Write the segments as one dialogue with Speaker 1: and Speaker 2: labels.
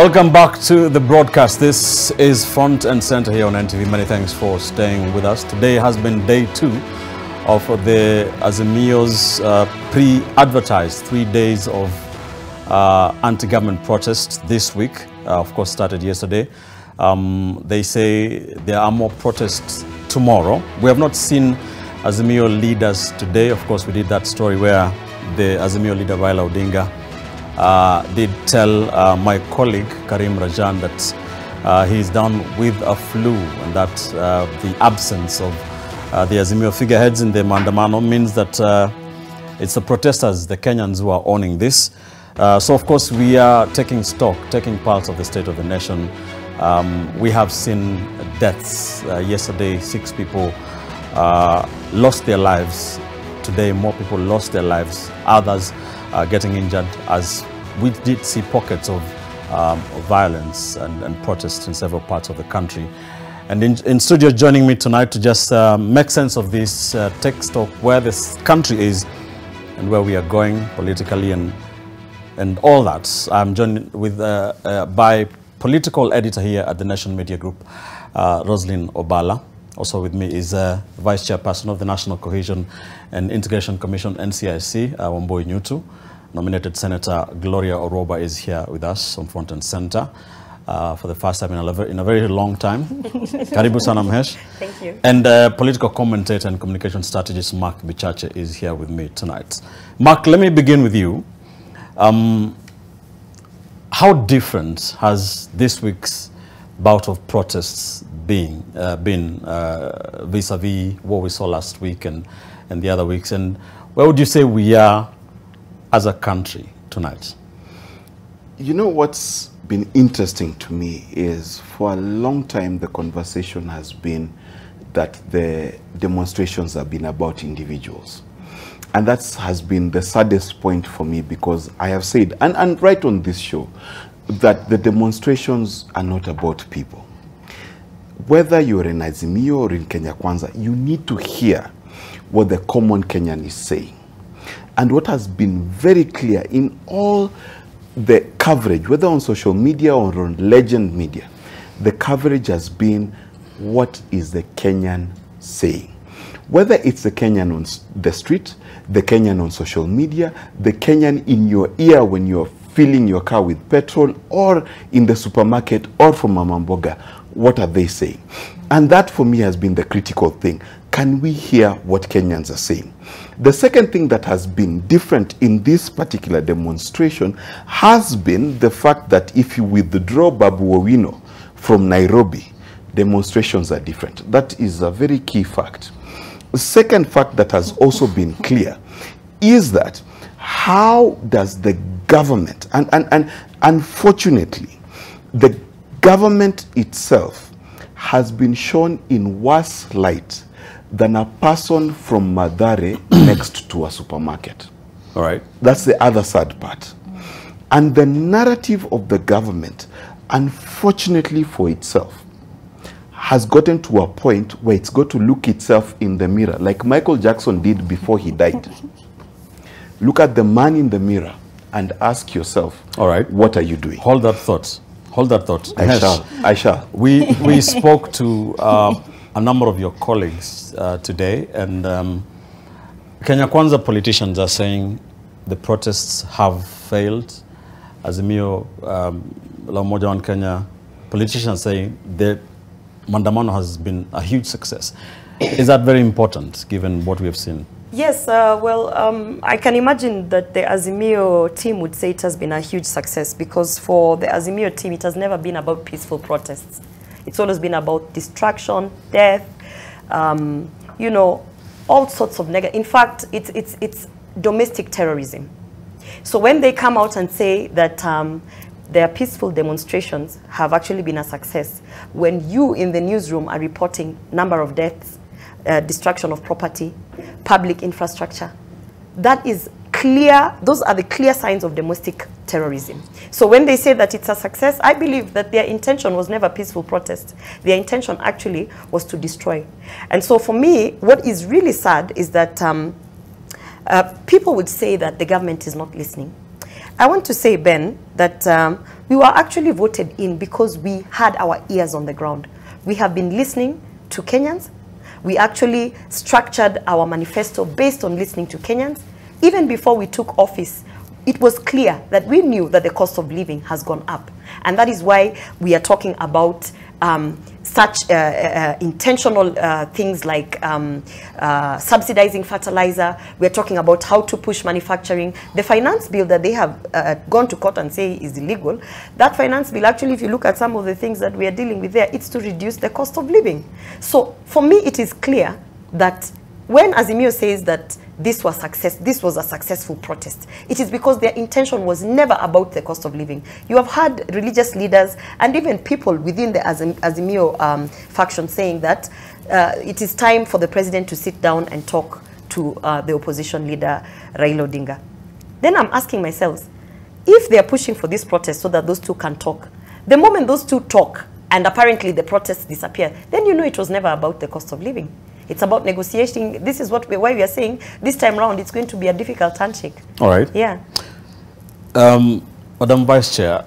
Speaker 1: Welcome back to the broadcast. This is Front and Center here on NTV. Many thanks for staying with us. Today has been day 2 of the Azimio's pre-advertised 3 days of anti-government protests this week. Of course, started yesterday. They say there are more protests tomorrow. We have not seen Azimio leaders today. Of course, we did that story where the Azimio leader Raila Odinga did tell my colleague Karim Rajan that he is down with a flu, and that the absence of the Azimio figureheads in the Mandamano means that it's the protesters, the Kenyans, who are owning this. So of course we are taking stock, taking pulse of the state of the nation. We have seen deaths. Yesterday 6 people lost their lives. Today more people lost their lives. Others getting injured, as we did see pockets of violence and protests in several parts of the country. And in studio joining me tonight to just make sense of this, take stock where this country is and where we are going politically and all that. I'm joined with by political editor here at the Nation Media Group, Roslyn Obala. Also with me is Vice Chairperson of the National Cohesion and Integration Commission, NCIC, Wambui Nyutu. Nominated Senator Gloria Oroba is here with us on Front and Center for the first time in a very long time. Karibu sana Mhesh.
Speaker 2: Thank you.
Speaker 1: And political commentator and communication strategist Mark Bichache is here with me tonight. Mark, let me begin with you. How different has this week's bout of protests been vis-a-vis what we saw last week and the other weeks? And where would you say we are as a country tonight?
Speaker 3: You know, what's been interesting to me is for a long time the conversation has been that the demonstrations have been about individuals. And that has been the saddest point for me, because I have said, and right on this show, that the demonstrations are not about people. Whether you're in Azimio or in Kenya Kwanza, you need to hear what the common Kenyan is saying. And what has been very clear in all the coverage, whether on social media or on legend media, the coverage has been, what is the Kenyan saying? Whether it's the Kenyan on the street, the Kenyan on social media, the Kenyan in your ear when you're filling your car with petrol, or in the supermarket, or from Mama Mboga, what are they saying? And that for me has been the critical thing. Can we hear what Kenyans are saying? The second thing that has been different in this particular demonstration has been the fact that if you withdraw Babu Owino from Nairobi, demonstrations are different. That is a very key fact. The second fact that has also been clear is that how does the government, and unfortunately, the government itself has been shown in worse light than a person from Mathare next to a supermarket.
Speaker 1: All right.
Speaker 3: That's the other sad part. And the narrative of the government, unfortunately for itself, has gotten to a point where it's got to look itself in the mirror, like Michael Jackson did before he died. Look at the man in the mirror and ask yourself, all right, what are you doing?
Speaker 1: Hold that thought. Hold that thought.
Speaker 3: I shall.
Speaker 1: We spoke to a number of your colleagues today, and Kenya Kwanza politicians are saying the protests have failed. Azimio, La Umoja One Kenya politicians saying the Mandamano has been a huge success. Is that very important given what we have seen?
Speaker 2: Yes, I can imagine that the Azimio team would say it has been a huge success, because for the Azimio team, it has never been about peaceful protests. It's always been about destruction, death, you know, all sorts of negative. In fact, it's domestic terrorism. So when they come out and say that their peaceful demonstrations have actually been a success, when you in the newsroom are reporting number of deaths, destruction of property, public infrastructure, that is clear. Those are the clear signs of domestic terrorism. So when they say that it's a success, I believe that their intention was never peaceful protest. Their intention actually was to destroy. And so for me, what is really sad is that people would say that the government is not listening. I want to say, Ben, that we were actually voted in because we had our ears on the ground. We have been listening to Kenyans. We actually structured our manifesto based on listening to Kenyans. Even before we took office, it was clear that we knew that the cost of living has gone up. And that is why we are talking about such intentional things like subsidizing fertilizer. We're talking about how to push manufacturing. The finance bill that they have gone to court and say is illegal, that finance bill, actually, if you look at some of the things that we are dealing with there, it's to reduce the cost of living. So for me, it is clear that when Azimio says that this was a successful protest, it is because their intention was never about the cost of living. You have had religious leaders and even people within the Azimio faction saying that it is time for the president to sit down and talk to the opposition leader, Raila Odinga. Then I'm asking myself, if they are pushing for this protest so that those two can talk, the moment those two talk and apparently the protests disappear, then you know it was never about the cost of living. It's about negotiating. This is why we are saying this time round it's going to be a difficult handshake.
Speaker 1: All right.
Speaker 2: Yeah.
Speaker 1: Madam Vice Chair,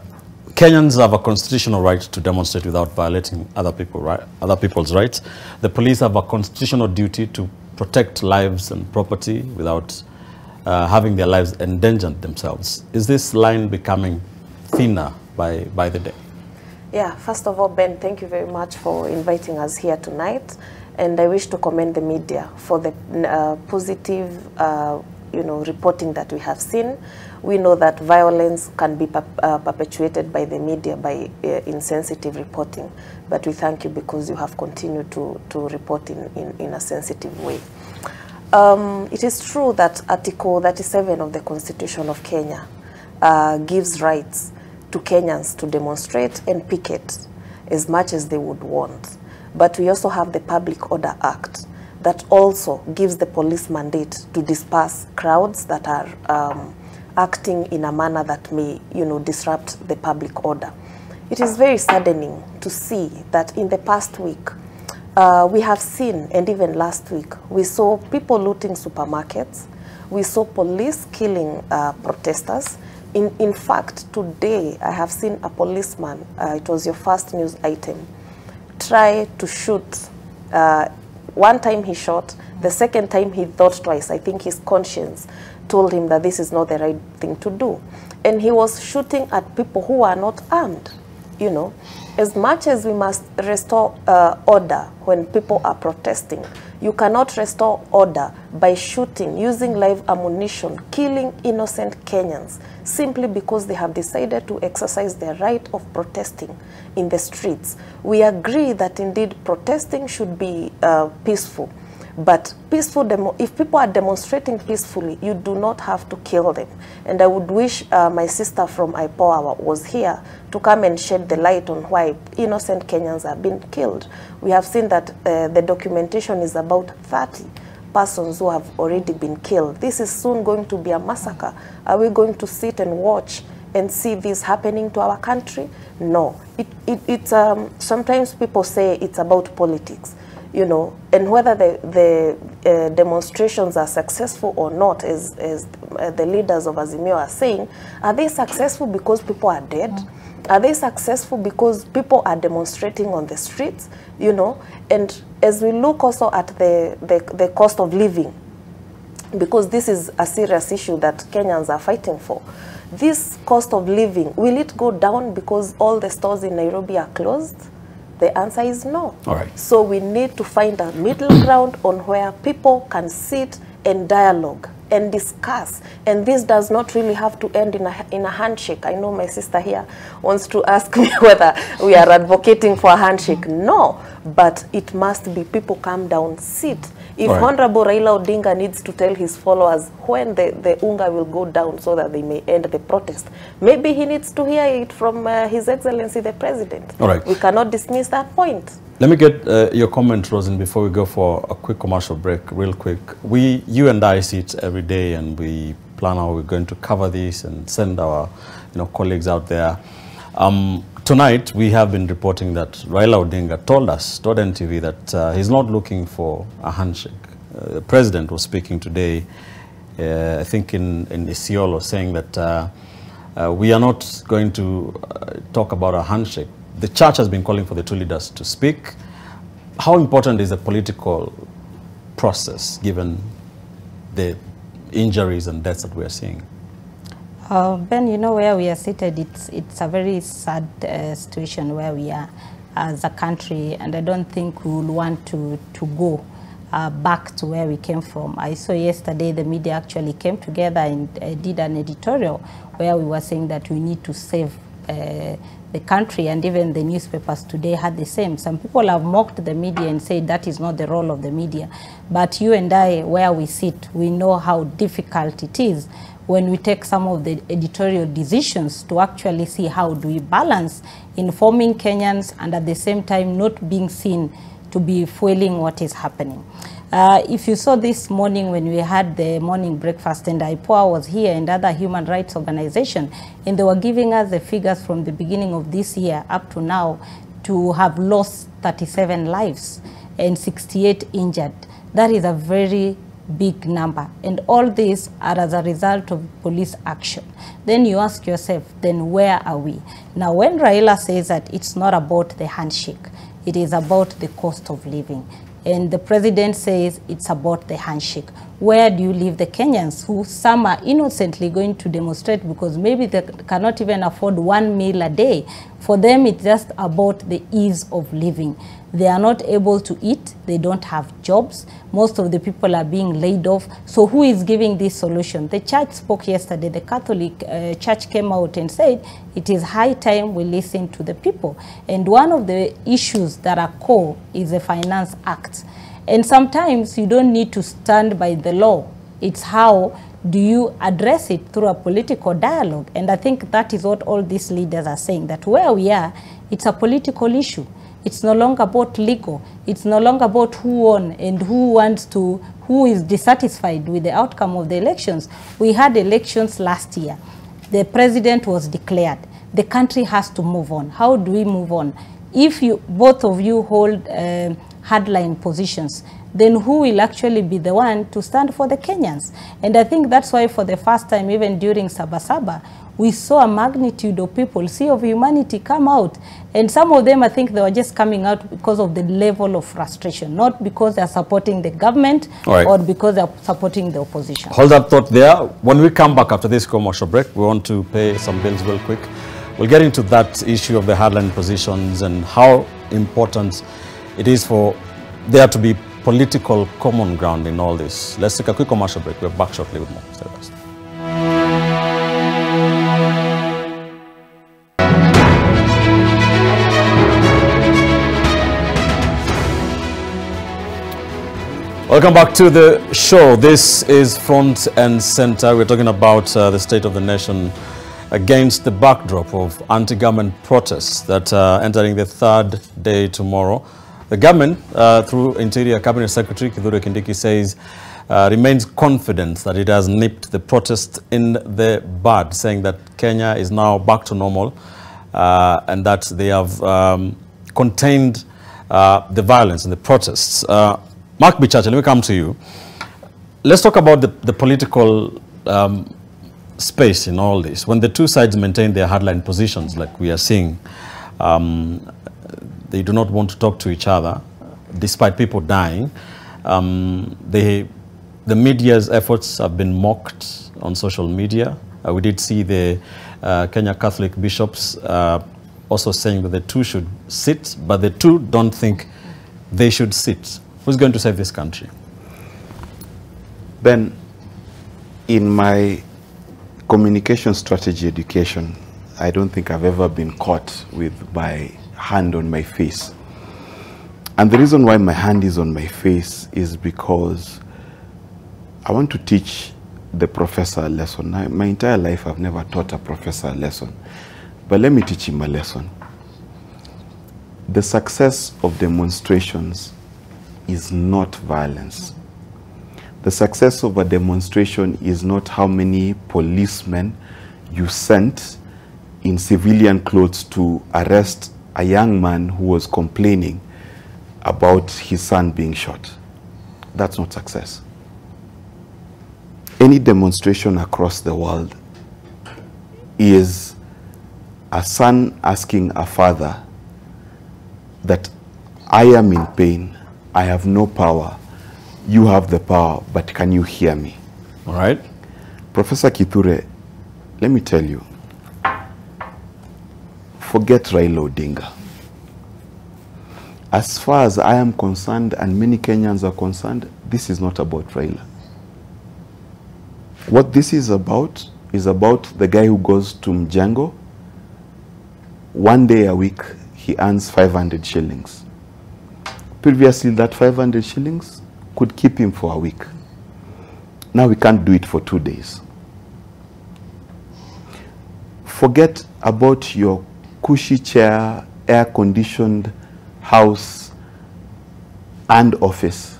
Speaker 1: Kenyans have a constitutional right to demonstrate without violating other people's rights. The police have a constitutional duty to protect lives and property without having their lives endangered themselves. Is this line becoming thinner by the day?
Speaker 4: Yeah, first of all, Ben, thank you very much for inviting us here tonight. And I wish to commend the media for the positive, reporting that we have seen. We know that violence can be perpetuated by the media by insensitive reporting, but we thank you because you have continued to report in a sensitive way. It is true that Article 37 of the Constitution of Kenya gives rights to Kenyans to demonstrate and picket as much as they would want. But we also have the Public Order Act that also gives the police mandate to disperse crowds that are acting in a manner that may, disrupt the public order. It is very saddening to see that in the past week, we have seen, and even last week, we saw people looting supermarkets. We saw police killing protesters. In fact, today, I have seen a policeman, it was your first news item, try to shoot. One time he shot, the second time he thought twice. I think his conscience told him that this is not the right thing to do. And he was shooting at people who are not armed, As much as we must restore order when people are protesting, you cannot restore order by shooting, using live ammunition, killing innocent Kenyans, simply because they have decided to exercise their right of protesting in the streets. We agree that indeed protesting should be peaceful, but if people are demonstrating peacefully, you do not have to kill them. And I would wish my sister from IPOA was here to come and shed the light on why innocent Kenyans are being killed. We have seen that the documentation is about 30 persons who have already been killed. This is soon going to be a massacre. Are we going to sit and watch and see this happening to our country? No. Sometimes people say it's about politics, and whether the demonstrations are successful or not, as the leaders of Azimio are saying, are they successful because people are dead? Are they successful because people are demonstrating on the streets? And as we look also at the cost of living, because this is a serious issue that Kenyans are fighting for, this cost of living, will it go down because all the stores in Nairobi are closed? The answer is no. All right. So we need to find a middle ground on where people can sit and dialogue and discuss. And this does not really have to end in a handshake. I know my sister here wants to ask me whether we are advocating for a handshake. No, but it must be people calm down, sit. If Honorable Raila Odinga needs to tell his followers when the UNGA will go down so that they may end the protest, maybe he needs to hear it from His Excellency the President. All right. We cannot dismiss that point.
Speaker 1: Let me get your comment, Rosin, before we go for a quick commercial break, real quick. You and I sit every day and we plan how we're going to cover this and send our colleagues out there. Tonight, we have been reporting that Raila Odinga told NTV that he's not looking for a handshake. The president was speaking today, I think in Isiolo, saying that We are not going to talk about a handshake. The church has been calling for the two leaders to speak. How important is the political process given the injuries and deaths that we are seeing?
Speaker 5: Ben, you know where we are seated, it's a very sad situation where we are as a country, and I don't think we will want to go back to where we came from. I saw yesterday the media actually came together and did an editorial where we were saying that we need to save the country, and even the newspapers today had the same. Some people have mocked the media and said that is not the role of the media. But you and I, where we sit, we know how difficult it is when we take some of the editorial decisions to actually see how do we balance informing Kenyans and at the same time not being seen to be fueling what is happening. If you saw this morning when we had the morning breakfast, and IPOA was here and other human rights organizations, and they were giving us the figures from the beginning of this year up to now to have lost 37 lives and 68 injured. That is a very big number, and all these are as a result of police action. Then you ask yourself, then where are we? Now, when Raila says that it's not about the handshake, it is about the cost of living, and the president says it's about the handshake, where do you leave the Kenyans who some are innocently going to demonstrate because maybe they cannot even afford 1 meal a day? For them, it's just about the ease of living. They are not able to eat. They don't have jobs. Most of the people are being laid off. So who is giving this solution? The church spoke yesterday. The Catholic Church came out and said it is high time we listen to the people. And one of the issues that are core is the Finance Act. And sometimes you don't need to stand by the law. It's how do you address it through a political dialogue. And I think that is what all these leaders are saying, that where we are, it's a political issue. It's no longer about legal. It's no longer about who won and who is dissatisfied with the outcome of the elections. We had elections last year. The president was declared. The country has to move on. How do we move on? If both of you hold hardline positions, then who will actually be the one to stand for the Kenyans? And I think that's why for the first time, even during Sabasaba, we saw a magnitude of people, Sea of Humanity, come out. And some of them, I think they were just coming out because of the level of frustration, not because they're supporting the government or because they're supporting the opposition.
Speaker 1: Hold that thought there. When we come back after this commercial break, we want to pay some bills real quick. We'll get into that issue of the hardline positions and how important it is for there to be political common ground in all this. Let's take a quick commercial break. We're back shortly with more. Stay with us. Welcome back to the show. This is Front and Center. We're talking about the state of the nation against the backdrop of anti-government protests that are entering the third day tomorrow. The government, through Interior Cabinet Secretary Kithure Kindiki, says remains confident that it has nipped the protest in the bud, saying that Kenya is now back to normal and that they have contained the violence and the protests. Mark Bichacha, let me come to you. Let's talk about the political space in all this. When the two sides maintain their hardline positions, like we are seeing, they do not want to talk to each other, despite people dying. The media's efforts have been mocked on social media. We did see the Kenya Catholic bishops also saying that the two should sit, but the two don't think they should sit. Who's going to save this country?
Speaker 3: Ben, in my communication strategy education, I don't think I've ever been caught with my hand on my face. And the reason why my hand is on my face is because I want to teach the professor a lesson. My entire life I've never taught a professor a lesson. But let me teach him a lesson. The success of demonstrations is not violence. The success of a demonstration is not how many policemen you sent in civilian clothes to arrest a young man who was complaining about his son being shot. That's not success. Any demonstration across the world is a son asking a father that I am in pain, I have no power, you have the power, but can you hear me?
Speaker 1: All right.
Speaker 3: Professor Kithure, let me tell you, forget Raila Odinga. As far as I am concerned, and many Kenyans are concerned, this is not about Raila. What this is about the guy who goes to Mjango. One day a week, he earns 500 shillings. Previously, that 500 shillings could keep him for a week. Now we can't do it for 2 days. Forget about your cushy chair, air-conditioned house and office,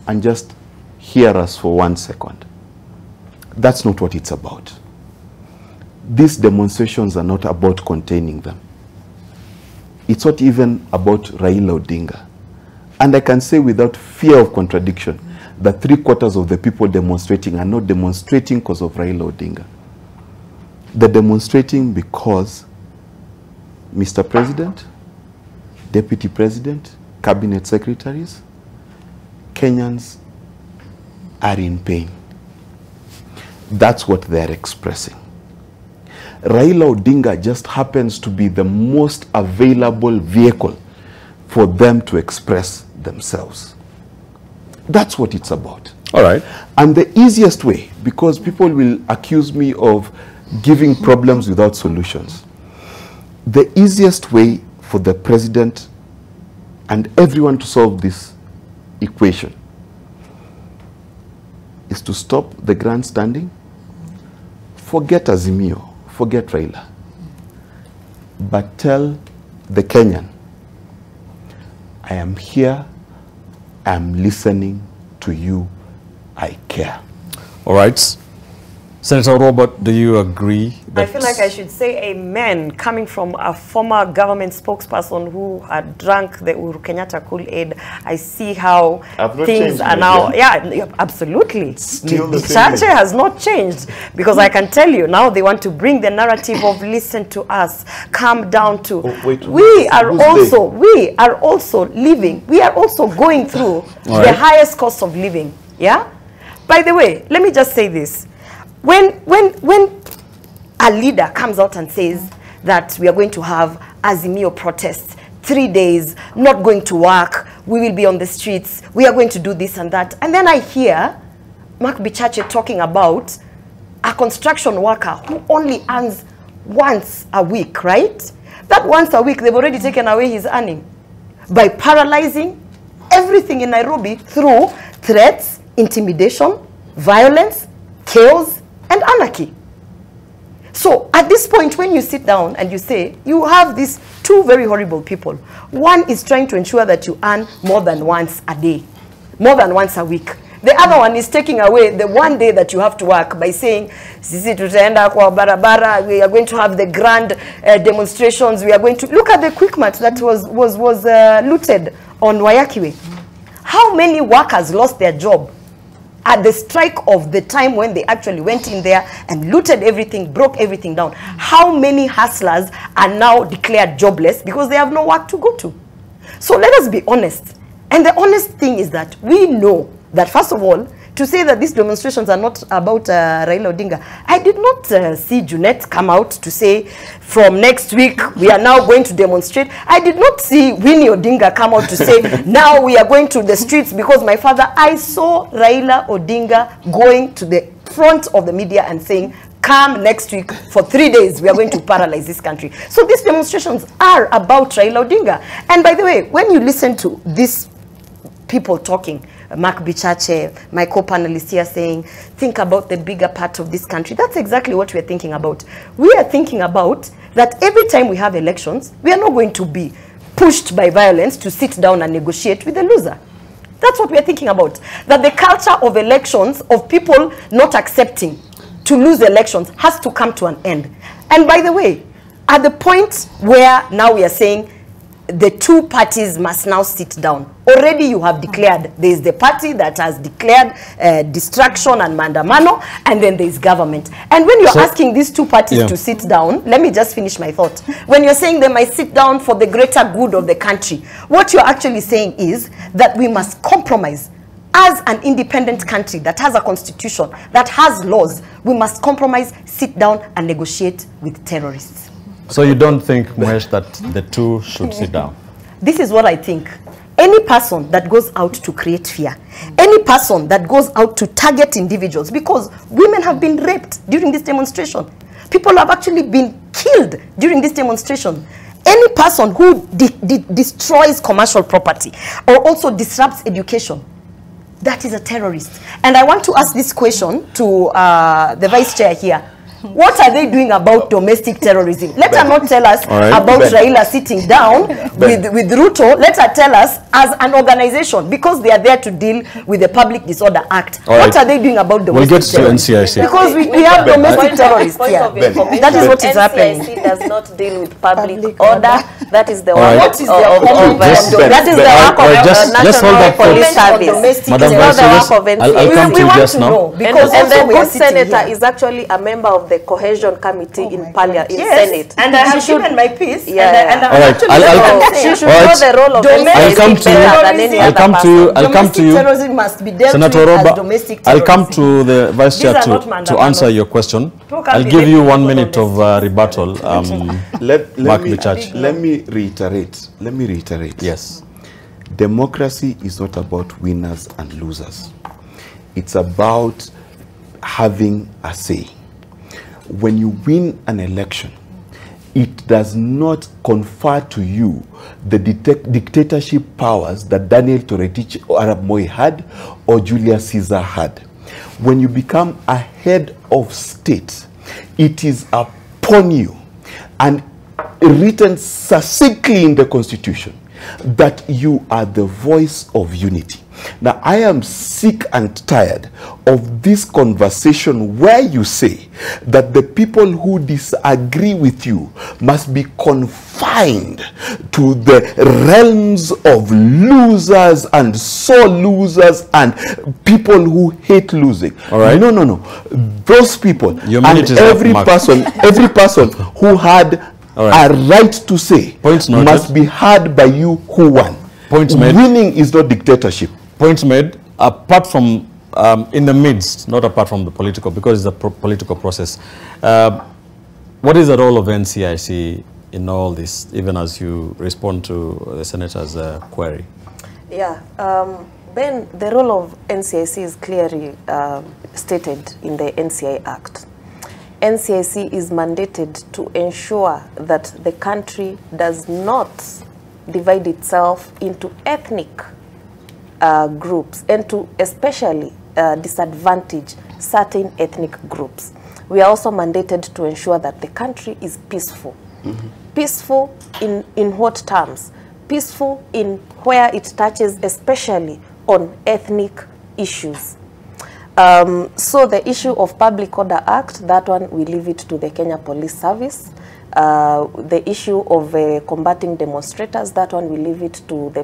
Speaker 3: and just hear us for 1 second. That's not what it's about. These demonstrations are not about containing them. It's not even about Raila Odinga. And I can say without fear of contradiction that 3/4 of the people demonstrating are not demonstrating because of Raila Odinga. They're demonstrating because Mr. President, Deputy President, Cabinet Secretaries, Kenyans are in pain. That's what they're expressing. Raila Odinga just happens to be the most available vehicle for them to express themselves. That's what it's about.
Speaker 1: All right.
Speaker 3: And the easiest way, because people will accuse me of giving problems without solutions, the easiest way for the president and everyone to solve this equation is to stop the grandstanding, forget Azimio, forget Raila, but tell the Kenyan, I am here, I am listening to you, I care.
Speaker 1: All right. Senator Robert, do you agree that...
Speaker 2: I feel like I should say amen, coming from a former government spokesperson who had drunk the Uhuru Kenyatta Kool-Aid. I see how things are now... Yeah, absolutely. Chache has not changed, because I can tell you now they want to bring the narrative of listen to us, calm down to... we are also living, we are also going through the highest cost of living. Yeah? By the way, let me just say this. When a leader comes out and says that we are going to have Azimio protests, 3 days, not going to work, we will be on the streets, we are going to do this and that, and then I hear Mark Bichache talking about a construction worker who only earns once a week, right? That once a week, they've already taken away his earning by paralyzing everything in Nairobi through threats, intimidation, violence, chaos, and anarchy. So at this point, when you sit down and you say, you have these two very horrible people. One is trying to ensure that you earn more than once a day, more than once a week. The other one is taking away the 1 day that you have to work by saying, sisi tutaenda kwa barabara, we are going to have the grand demonstrations, we are going to... Look at the Quickmart that was looted on Wayakiwe. How many workers lost their job at the strike of the time when they actually went in there and looted everything, broke everything down? How many hustlers are now declared jobless because they have no work to go to? So let us be honest. And the honest thing is that we know that, first of all, to say that these demonstrations are not about Raila Odinga, I did not see Junet come out to say, from next week, we are now going to demonstrate. I did not see Winnie Odinga come out to say, now we are going to the streets because my father... I saw Raila Odinga going to the front of the media and saying, come next week for 3 days, we are going to paralyze this country. So these demonstrations are about Raila Odinga. And by the way, when you listen to these people talking, Mark Bichache, my co-panelist here, saying, think about the bigger part of this country. That's exactly what we're thinking about. We are thinking about that every time we have elections, we are not going to be pushed by violence to sit down and negotiate with the loser. That's what we are thinking about. That the culture of elections, of people not accepting to lose elections, has to come to an end. And by the way, at the point where now we are saying the two parties must now sit down. Already you have declared there is the party that has declared distraction and mandamano, and then there is government. And when you're asking these two parties to sit down, let me just finish my thought. When you're saying they might sit down for the greater good of the country, what you're actually saying is that we must compromise. As an independent country that has a constitution, that has laws, we must compromise, sit down and negotiate with terrorists.
Speaker 1: So you don't think, Muhesh, that the two should sit down?
Speaker 2: This is what I think. Any person that goes out to create fear, any person that goes out to target individuals, because women have been raped during this demonstration, people have actually been killed during this demonstration. Any person who destroys commercial property or also disrupts education, that is a terrorist. And I want to ask this question to the Vice Chair here. What are they doing about domestic terrorism? Let her not tell us about Raila sitting down with Ruto. Let her tell us as an organization, because they are there to deal with the Public Disorder Act. What are they doing about domestic terrorism?
Speaker 1: NCIC.
Speaker 2: Because we have domestic terrorists here. That is what is happening.
Speaker 4: NCIC does not deal with public order. That is the
Speaker 1: Right.
Speaker 4: work
Speaker 2: What is their comment?
Speaker 4: that is the work of
Speaker 1: just hold
Speaker 4: National
Speaker 1: that
Speaker 4: Police
Speaker 1: thought.
Speaker 4: Service.
Speaker 1: Madam
Speaker 4: It's not the
Speaker 1: Vice
Speaker 4: work of
Speaker 1: Chair,
Speaker 4: NCIC.
Speaker 1: I'll come to you just now.
Speaker 2: Because
Speaker 4: And the
Speaker 2: also we are
Speaker 4: good
Speaker 2: sitting
Speaker 4: senator
Speaker 2: here.
Speaker 4: is actually a member of the Cohesion Committee in Parliament, in
Speaker 2: Yes,
Speaker 4: Senate.
Speaker 2: and I have
Speaker 4: She should-
Speaker 2: given my piece.
Speaker 4: Yeah.
Speaker 2: And
Speaker 1: All right,
Speaker 4: She should
Speaker 1: all
Speaker 4: know
Speaker 1: right.
Speaker 4: the role of
Speaker 2: Domestic
Speaker 1: I'll come
Speaker 4: NCIC
Speaker 1: to you.
Speaker 4: better than any
Speaker 1: I'll
Speaker 4: other
Speaker 1: come to you.
Speaker 4: person.
Speaker 1: I'll come to you.
Speaker 2: Terrorism must be dealt
Speaker 1: Senator
Speaker 2: with as
Speaker 1: Roba,
Speaker 2: domestic
Speaker 1: I'll
Speaker 2: terrorism.
Speaker 1: come to the Vice
Speaker 2: These
Speaker 1: Chair
Speaker 2: are not
Speaker 1: to
Speaker 2: mandamanos.
Speaker 1: answer your question.
Speaker 2: People can
Speaker 1: I'll
Speaker 2: be
Speaker 1: give you
Speaker 2: raping
Speaker 1: 1
Speaker 2: people
Speaker 1: minute
Speaker 2: on
Speaker 1: of
Speaker 2: the
Speaker 1: rebuttal.
Speaker 3: Let
Speaker 1: Bichach.
Speaker 3: me reiterate.
Speaker 1: Yes.
Speaker 3: Democracy is not about winners and losers. It's about having a say. When you win an election, it does not confer to you the dictatorship powers that Daniel Toretich Arap Moi had or Julius Caesar had. When you become a head of state, it is upon you and written succinctly in the Constitution that you are the voice of unity. Now, I am sick and tired of this conversation where you say that the people who disagree with you must be confined to the realms of losers and sore losers and people who hate losing.
Speaker 1: All right.
Speaker 3: No. Those people
Speaker 1: Your
Speaker 3: and
Speaker 1: minute is up, Mark.
Speaker 3: every person who had
Speaker 1: All right.
Speaker 3: a right to say
Speaker 1: Points noted.
Speaker 3: must be heard by you who won.
Speaker 1: Points made.
Speaker 3: Winning is not dictatorship.
Speaker 1: Points made. Apart from, in the midst, not apart from the political, because it's a political process. What is the role of NCIC in all this, even as you respond to the Senator's query?
Speaker 4: Yeah, Ben, the role of NCIC is clearly stated in the NCI Act. NCIC is mandated to ensure that the country does not divide itself into ethnic groups and to especially disadvantage certain ethnic groups. We are also mandated to ensure that the country is peaceful. Peaceful in what terms? Peaceful in where it touches especially on ethnic issues. So the issue of Public Order Act, that one we leave it to the Kenya Police Service. The issue of combating demonstrators, that one we leave it to the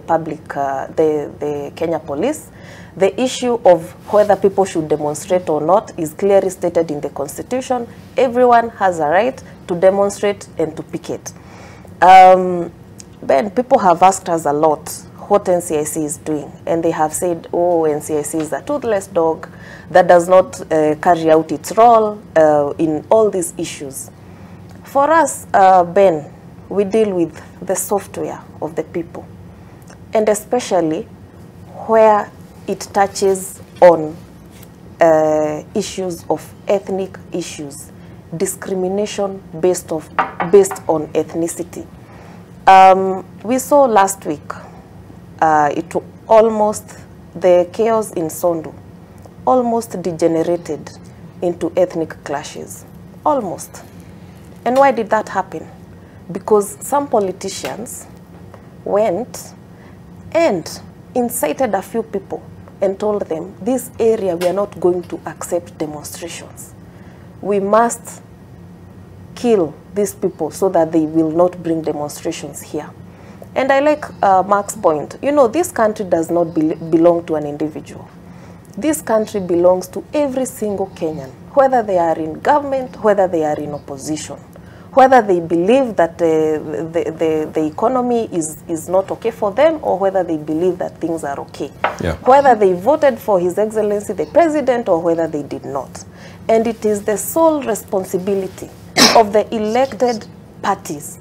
Speaker 4: the Kenya Police. The issue of whether people should demonstrate or not is clearly stated in the Constitution. Everyone has a right to demonstrate and to picket. Ben, people have asked us a lot what NCIC is doing, and they have said, oh, NCIC is a toothless dog that does not carry out its role in all these issues. For us, Ben, we deal with the software of the people, and especially where it touches on issues of ethnic issues, discrimination based on ethnicity. We saw last week, the chaos in Sondu almost degenerated into ethnic clashes, almost. And why did that happen? Because some politicians went and incited a few people and told them, this area we are not going to accept demonstrations. We must kill these people so that they will not bring demonstrations here. And I like Mark's point. You know, this country does not belong to an individual. This country belongs to every single Kenyan, whether they are in government, whether they are in opposition, whether they believe that the economy is not okay for them, or whether they believe that things are okay.
Speaker 1: Yeah.
Speaker 4: Whether they voted for His Excellency the President or whether they did not. And it is the sole responsibility of the elected parties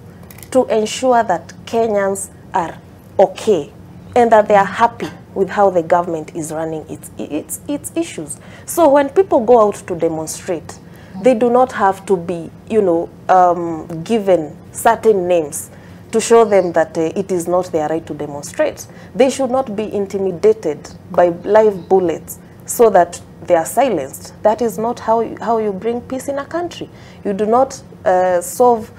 Speaker 4: to ensure that Kenyans are okay and that they are happy with how the government is running its issues. So when people go out to demonstrate, they do not have to be, you know, given certain names to show them that it is not their right to demonstrate. They should not be intimidated by live bullets so that they are silenced. That is not how you bring peace in a country. You do not solve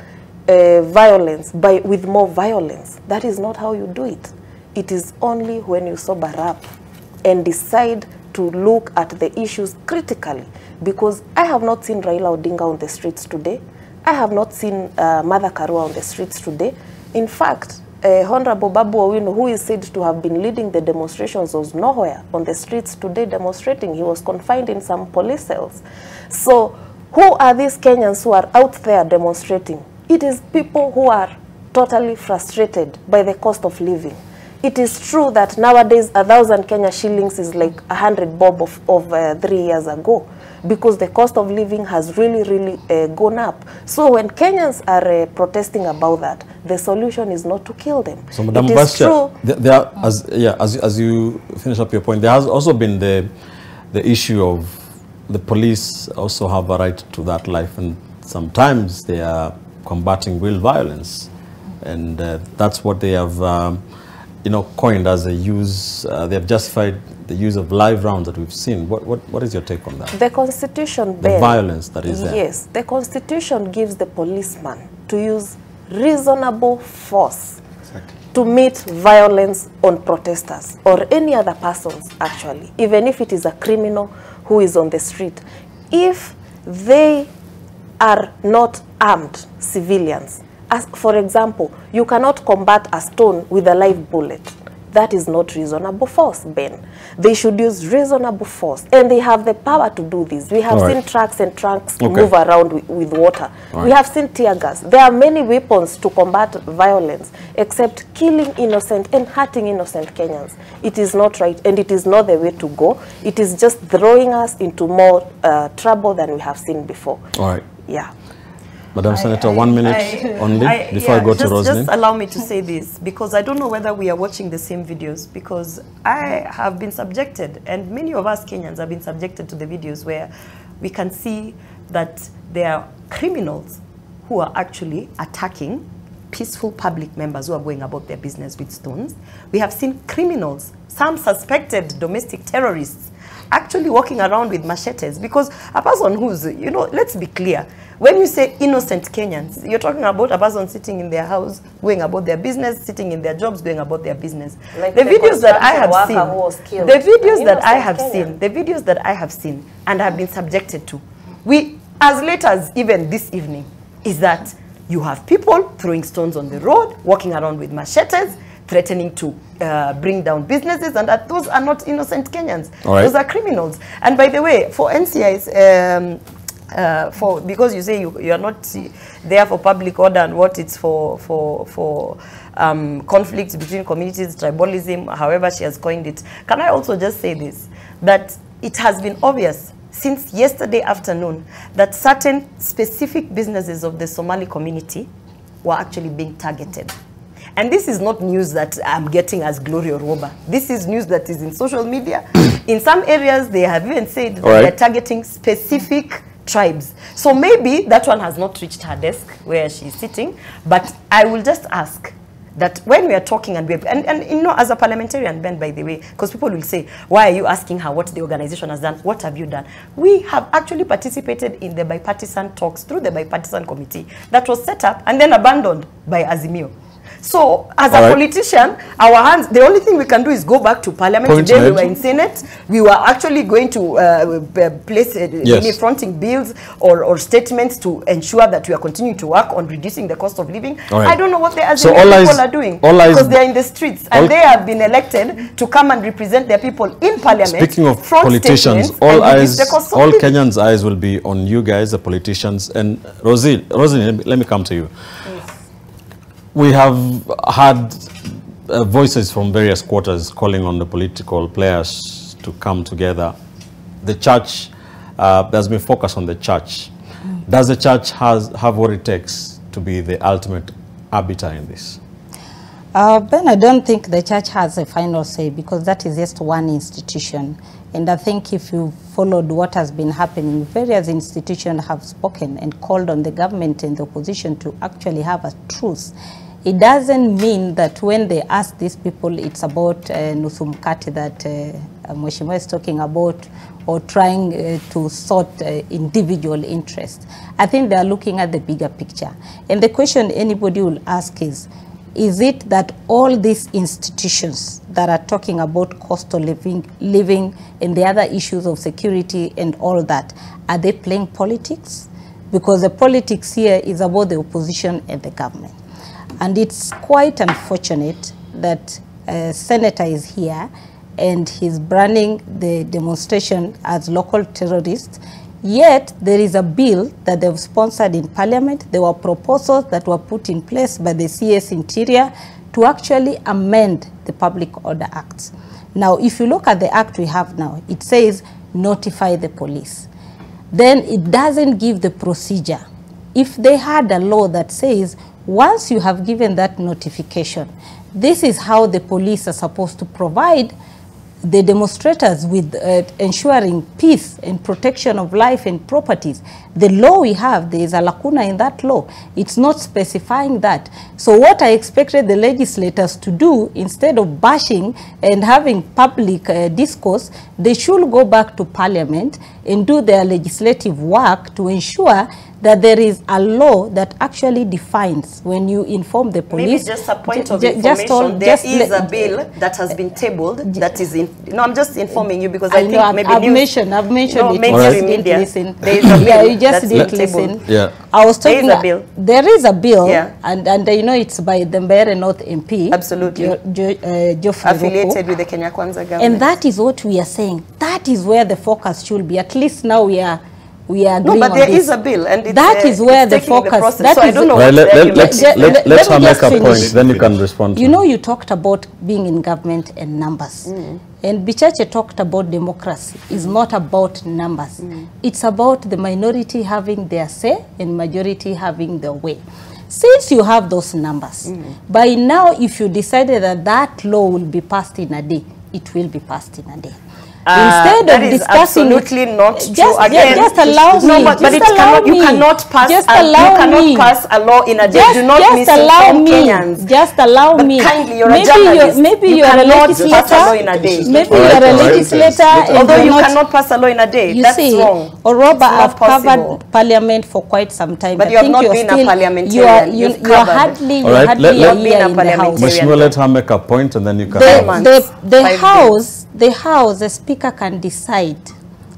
Speaker 4: violence with more violence. That is not how you do it. It is only when you sober up and decide to look at the issues critically. Because I have not seen Raila Odinga on the streets today. I have not seen Martha Karua on the streets today. In fact, Honorable Babu Owino, who is said to have been leading the demonstrations, was nowhere on the streets today demonstrating. He was confined in some police cells. So who are these Kenyans who are out there demonstrating? It is people who are totally frustrated by the cost of living. It is true that nowadays 1,000 Kenya shillings is like 100 bob of 3 years ago, because the cost of living has really gone up. So when Kenyans are protesting about that, the solution is not to kill them.
Speaker 1: So, Madam Vice Chair, as you finish up your point, there has also been the issue of the police also have a right to that life, and sometimes they are combating real violence, and that's what they have you know, coined as a use, they have justified the use of live rounds that we've seen. What is your take on that?
Speaker 4: The Constitution,
Speaker 1: the violence that is there.
Speaker 4: Yes, the Constitution gives the policeman to use reasonable force to meet violence on protesters or any other persons, actually, even if it is a criminal who is on the street. If they are not armed civilians, as, for example, you cannot combat a stone with a live bullet. That is not reasonable force, Ben. They should use reasonable force, and they have the power to do this. We have seen trucks and trunks move around with water. We have seen tear gas. There are many weapons to combat violence, except killing innocent and hurting innocent Kenyans. It is not right, and it is not the way to go. It is just throwing us into more trouble than we have seen before.
Speaker 1: All right.
Speaker 4: Yeah.
Speaker 1: Madam Senator, 1 minute only before I go to Roslyn.
Speaker 2: Just allow me to say this, because I don't know whether we are watching the same videos, because I have been subjected, and many of us Kenyans have been subjected to the videos where we can see that there are criminals who are actually attacking peaceful public members who are going about their business with stones. We have seen criminals, some suspected domestic terrorists, actually walking around with machetes, because a person who's, you know, let's be clear, when you say innocent Kenyans, you're talking about a person sitting in their house, going about their business, sitting in their jobs, going about their business.
Speaker 4: Like
Speaker 2: the videos that I have seen, the videos that I have seen and have been subjected to, we, as late as even this evening, is that you have people throwing stones on the road, walking around with machetes, threatening to bring down businesses, and that those are not innocent Kenyans. Those are criminals. And by the way, for NCIs, because you say you are not there for public order and what it's for conflicts between communities, tribalism, however she has coined it. Can I also just say this, that it has been obvious since yesterday afternoon that certain specific businesses of the Somali community were actually being targeted. And this is not news that I'm getting as Gloria Roba. This is news that is in social media. In some areas, they have even said that they're targeting specific tribes. So maybe that one has not reached her desk where she's sitting, but I will just ask that when we are talking, and you know, as a parliamentarian, Ben, by the way, because people will say, why are you asking her what the organization has done? What have you done? We have actually participated in the bipartisan talks through the bipartisan committee that was set up and then abandoned by Azimio. So as a politician, our hands, the only thing we can do is go back to parliament. Today we were in Senate. We were actually going to place any fronting bills or statements to ensure that we are continuing to work on reducing the cost of living. I don't know what the Azimio people are doing, because they are in the streets and they have been elected to come and represent their people in parliament.
Speaker 1: Speaking of politicians, all Kenyans' eyes will be on you guys, the politicians. And Rosie, let me come to you. We have had voices from various quarters calling on the political players to come together. The church, there's been focus on the church. Does the church have what it takes to be the ultimate arbiter in this?
Speaker 5: Ben, I don't think the church has a final say, because that is just one institution. And I think if you followed what has been happening, various institutions have spoken and called on the government and the opposition to actually have a truce. It doesn't mean that when they ask these people, it's about nusu mkate that Mheshimiwa is talking about, or trying to sort individual interests. I think they are looking at the bigger picture. And the question anybody will ask is it that all these institutions that are talking about cost of living and the other issues of security and all that, are they playing politics? Because the politics here is about the opposition and the government. And it's quite unfortunate that a senator is here and he's branding the demonstration as local terrorists. Yet there is a bill that they've sponsored in parliament. There were proposals that were put in place by the CS Interior to actually amend the Public Order Act. Now, if you look at the act we have now, it says notify the police. Then it doesn't give the procedure. If they had a law that says once you have given that notification, this is how the police are supposed to provide the demonstrators with ensuring peace and protection of life and properties. The law we have, there is a lacuna in that law. It's not specifying that. So what I expected the legislators to do, instead of bashing and having public discourse, they should go back to parliament and do their legislative work to ensure that there is a law that actually defines when you inform the police.
Speaker 2: Maybe just a point of information, there is a bill that has been tabled that is in, no, I'm just informing you because I think maybe I've mentioned it.
Speaker 5: Mainstream media. Listen.
Speaker 2: There is a bill.
Speaker 5: Yeah, you just didn't listen.
Speaker 1: Yeah.
Speaker 5: I was talking.
Speaker 2: There is a bill.
Speaker 5: There is a bill,
Speaker 2: yeah.
Speaker 5: and you know it's by the Mbeere North MP.
Speaker 2: Absolutely. Affiliated with the Kenya Kwanza government.
Speaker 5: And that is what we are saying. That is where the focus should be. At least now we are agreeing
Speaker 2: no, but
Speaker 5: on
Speaker 2: there
Speaker 5: this.
Speaker 2: is a bill, and it's,
Speaker 5: that is where the focus.
Speaker 2: So I don't know.
Speaker 1: Right, let's her make a point. Then you can respond.
Speaker 5: You know, you talked about being in government and numbers, and Bichache talked about democracy. It's not about numbers. It's about the minority having their say and majority having their way. Since you have those numbers, by now, if you decided that that law will be passed in a day, it will be passed in a day. Instead of discussing
Speaker 2: absolutely not true.
Speaker 5: Just allow me.
Speaker 2: But you cannot pass a law in a day. Do not misinform Kenyans.
Speaker 5: Just allow me.
Speaker 2: Kindly, you're a journalist.
Speaker 5: Maybe you are a legislator. Maybe you are a legislator.
Speaker 2: Although you cannot pass a law in a day. That's wrong.
Speaker 5: Oroba, I've covered parliament for quite some time.
Speaker 2: But you have not been a parliamentarian.
Speaker 5: You are hardly a year in the House.
Speaker 1: Mheshimiwa, let her make a point and then you can.
Speaker 5: The House, the Speaker can decide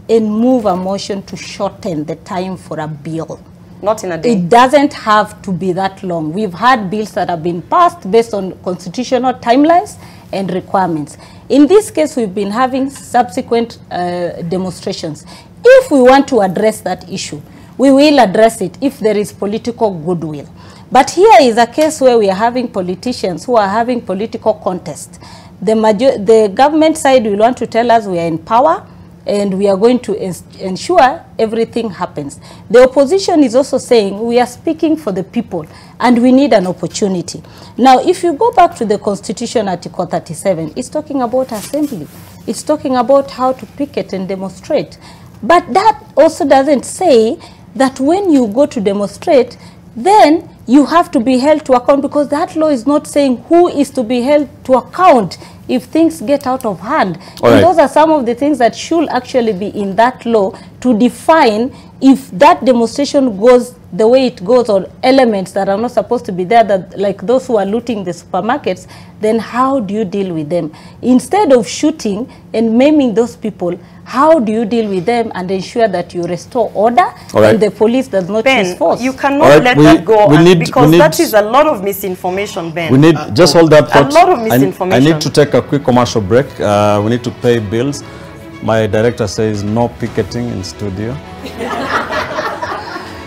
Speaker 5: and move a motion to shorten the time for a bill.
Speaker 2: Not in a day.
Speaker 5: It doesn't have to be that long. We've had bills that have been passed based on constitutional timelines and requirements. In this case, we've been having subsequent demonstrations. If we want to address that issue, we will address it if there is political goodwill. But here is a case where we are having politicians who are having political contest. The government side will want to tell us we are in power and we are going to ensure everything happens. The opposition is also saying we are speaking for the people and we need an opportunity. Now, if you go back to the Constitution Article 37, it's talking about assembly. It's talking about how to picket and demonstrate. But that also doesn't say that when you go to demonstrate, then you have to be held to account, because that law is not saying who is to be held to account if things get out of hand. And those are some of the things that should actually be in that law to define if that demonstration goes the way it goes, or elements that are not supposed to be there, that like those who are looting the supermarkets, then how do you deal with them? Instead of shooting and maiming those people, how do you deal with them and ensure that you restore order and the police does not use force?
Speaker 2: You cannot let that go, because that is a lot of misinformation, Ben.
Speaker 1: We need, just hold that thought.
Speaker 2: A lot of misinformation.
Speaker 1: I need to take a quick commercial break. We need to pay bills. My director says no picketing in studio.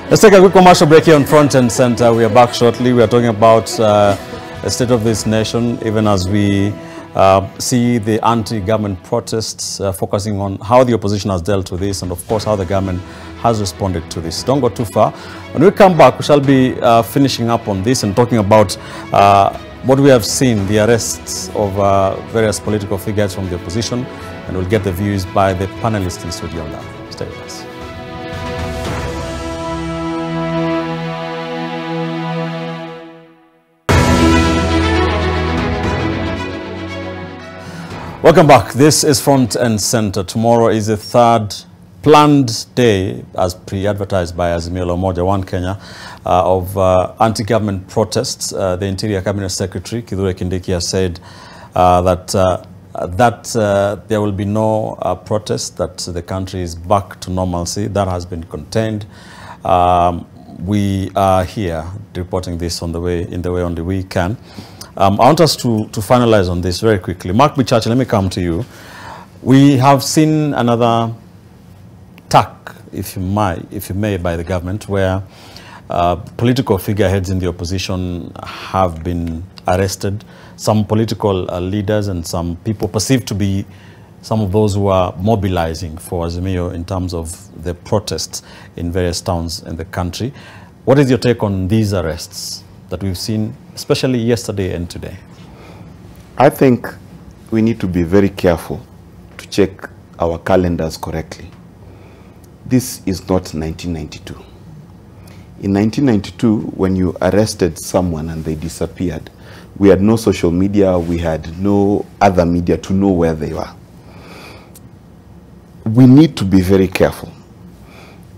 Speaker 1: Let's take a quick commercial break here on Front and Center. We are back shortly. We are talking about the state of this nation, even as we see the anti-government protests, focusing on how the opposition has dealt with this, and of course how the government has responded to this. Don't go too far. When we come back, we shall be finishing up on this and talking about what we have seen, the arrests of various political figures from the opposition, and we'll get the views by the panelists in studio on that. Stay with us. Welcome back. This is Front and Center. Tomorrow is the third planned day, as pre-advertised by Azimio Moja One Kenya, of anti-government protests. The Interior Cabinet Secretary, Kithure Kindiki, has said that there will be no protest, that the country is back to normalcy. That has been contained. We are here reporting this on the way, in the way only we can. I want us to finalize on this very quickly. Mark Bichachi, let me come to you. We have seen another tack, if you may, by the government, where political figureheads in the opposition have been arrested. Some political leaders and some people perceived to be some of those who are mobilizing for Azimio in terms of the protests in various towns in the country. What is your take on these arrests that we've seen, especially yesterday and today?
Speaker 3: I think we need to be very careful to check our calendars correctly. This is not 1992. In 1992, when you arrested someone and they disappeared, we had no social media, we had no other media to know where they were. We need to be very careful.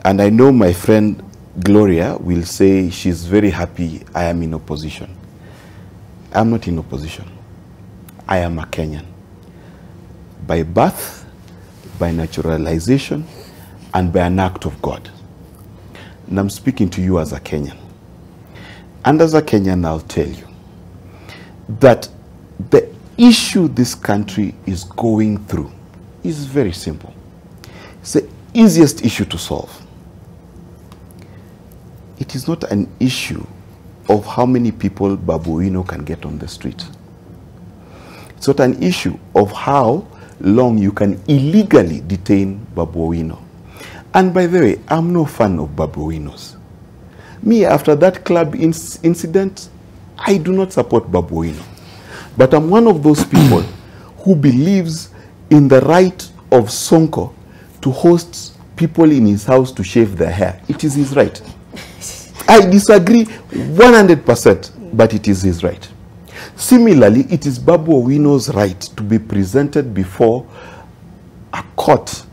Speaker 3: And I know my friend Gloria will say she's very happy I am in opposition. I'm not in opposition. I am a Kenyan. By birth, by naturalization, and by an act of God. And I'm speaking to you as a Kenyan. And as a Kenyan, I'll tell you that the issue this country is going through is very simple. It's the easiest issue to solve. It is not an issue of how many people Babu Owino can get on the street. It's not an issue of how long you can illegally detain Babu Owino. And by the way, I'm no fan of Babu Owino's. Me, after that club incident, I do not support Babu Owino. But I'm one of those people who believes in the right of Sonko to host people in his house to shave their hair. It is his right. I disagree 100%, but it is his right. Similarly, it is Babu Owino's right to be presented before a court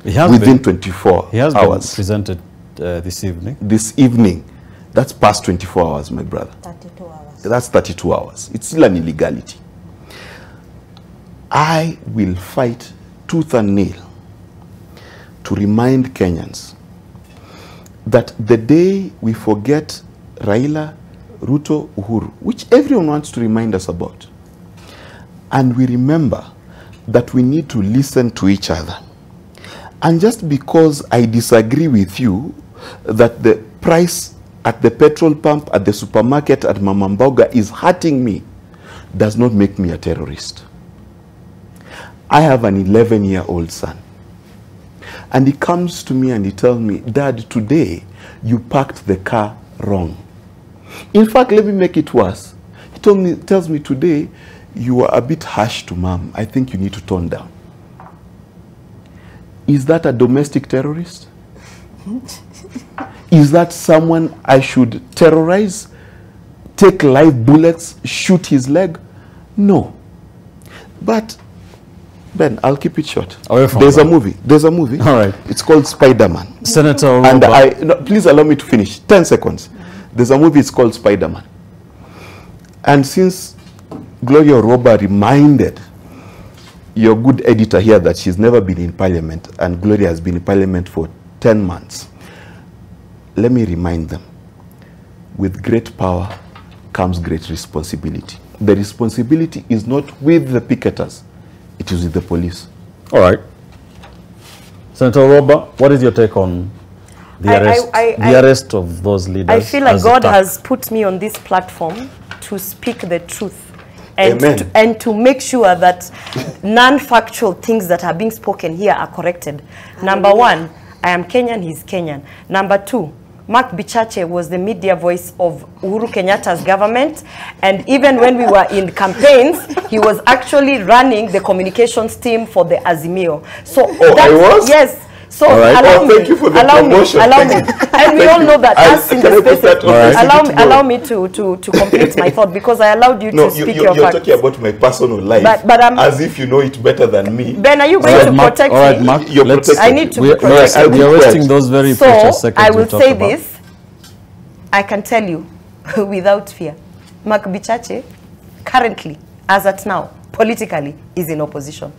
Speaker 3: within 24 hours.
Speaker 1: He has been presented this evening.
Speaker 3: This evening. That's past 24 hours, my brother.
Speaker 5: 32 hours.
Speaker 3: That's 32 hours. It's still an illegality. I will fight tooth and nail to remind Kenyans that the day we forget Raila, Ruto, Uhuru, which everyone wants to remind us about, and we remember that we need to listen to each other. And just because I disagree with you that the price at the petrol pump, at the supermarket, at Mama Mboga is hurting me, does not make me a terrorist. I have an 11-year-old son. And he comes to me and he tells me, Dad, today you parked the car wrong. In fact, let me make it worse. He tells me today you were a bit harsh to Mom. I think you need to tone down. Is that a domestic terrorist? Is that someone I should terrorize, take live bullets, shoot his leg? No. But Ben, I'll keep it short.
Speaker 1: Away from
Speaker 3: There's
Speaker 1: that.
Speaker 3: a movie. There's a movie.
Speaker 1: All right.
Speaker 3: It's called Spider-Man.
Speaker 1: Senator
Speaker 3: And
Speaker 1: Robert.
Speaker 3: no, please allow me to finish. 10 seconds. There's a movie, it's called Spider-Man. And since Gloria Roba reminded your good editor here that she's never been in parliament, and Gloria has been in parliament for 10 months, let me remind them, with great power comes great responsibility. The responsibility is not with the picketers, it is with the police.
Speaker 1: All right. Senator Roba, what is your take on the arrest of those leaders?
Speaker 2: I feel like
Speaker 1: as
Speaker 2: God
Speaker 1: attack?
Speaker 2: has put me on this platform to speak the truth and
Speaker 3: Amen.
Speaker 2: to make sure that non-factual things that are being spoken here are corrected. Number one, I am Kenyan, he's Kenyan. Number two, Mark Bichache was the media voice of Uhuru Kenyatta's government, and even when we were in campaigns, he was actually running the communications team for the Azimio. So
Speaker 3: I was?
Speaker 2: Yes. So
Speaker 3: right.
Speaker 2: allow me,
Speaker 3: thank you for the
Speaker 2: allow
Speaker 3: promotion.
Speaker 2: me, allow me. And we all know that us in the spaces.
Speaker 3: Right.
Speaker 2: Allow me to complete my thought, because I allowed you to speak your
Speaker 3: you're
Speaker 2: facts.
Speaker 3: talking about my personal life,
Speaker 2: but I'm,
Speaker 3: as if you know it better than me.
Speaker 2: Ben, are you going to protect
Speaker 1: all right,
Speaker 2: me?
Speaker 1: Mark,
Speaker 3: You're
Speaker 1: let's,
Speaker 3: protected.
Speaker 2: I need to
Speaker 1: we,
Speaker 2: be protected.
Speaker 1: we are wasting those very precious
Speaker 2: So
Speaker 1: seconds.
Speaker 2: I will
Speaker 1: we talked
Speaker 2: say
Speaker 1: about.
Speaker 2: this, I can tell you without fear, Mark Bichache currently, as at now, politically is in opposition.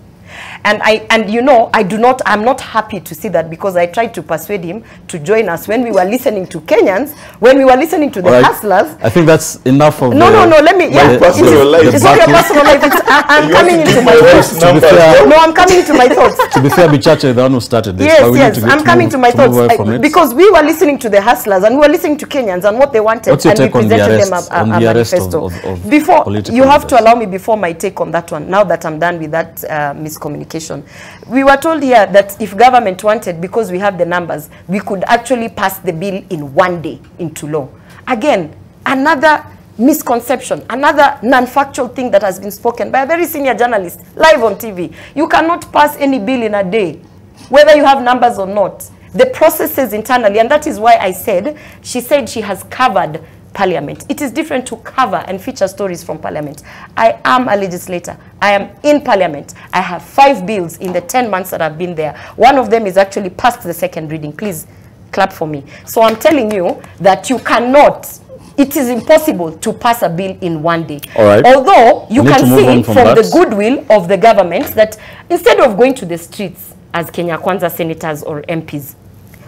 Speaker 2: And you know, I'm not happy to see that, because I tried to persuade him to join us when we were listening to Kenyans, when we were listening to the hustlers.
Speaker 1: I think that's enough of
Speaker 2: No, let me,
Speaker 3: My personal life.
Speaker 2: It's not your personal life, I'm
Speaker 3: You have
Speaker 2: coming
Speaker 3: to
Speaker 2: into
Speaker 3: give
Speaker 2: my
Speaker 3: my wife's
Speaker 2: thoughts.
Speaker 3: number.
Speaker 2: No, I'm coming into my thoughts.
Speaker 1: To be fair, Bichache is the one who started this.
Speaker 2: Yes,
Speaker 1: but we need
Speaker 2: yes,
Speaker 1: to get
Speaker 2: I'm coming to my
Speaker 1: move away
Speaker 2: thoughts,
Speaker 1: from it.
Speaker 2: because we were listening to the hustlers and we were listening to Kenyans and what they wanted.
Speaker 1: What's your
Speaker 2: and we
Speaker 1: take on the
Speaker 2: presented them
Speaker 1: arrest-
Speaker 2: a
Speaker 1: on the arrest
Speaker 2: manifesto.
Speaker 1: of
Speaker 2: Before,
Speaker 1: political
Speaker 2: you have to
Speaker 1: leaders?
Speaker 2: allow me before my take on that one, now that I'm done with that miscommunication. We were told here that if government wanted, because we have the numbers, we could actually pass the bill in one day into law. Again, another misconception, another non-factual thing that has been spoken by a very senior journalist live on TV. You cannot pass any bill in a day, whether you have numbers or not. The processes internally, and that is why I said, she said she has covered Parliament. It is different to cover and feature stories from Parliament. I am a legislator. I am in Parliament. I have 5 bills in the 10 months that I've been there. One of them is actually past the second reading. Please clap for me. So I'm telling you that you cannot, it is impossible to pass a bill in one day.
Speaker 1: All right.
Speaker 2: Although you can see from
Speaker 1: that.
Speaker 2: the goodwill of the government that instead of going to the streets as Kenya Kwanza senators or MPs,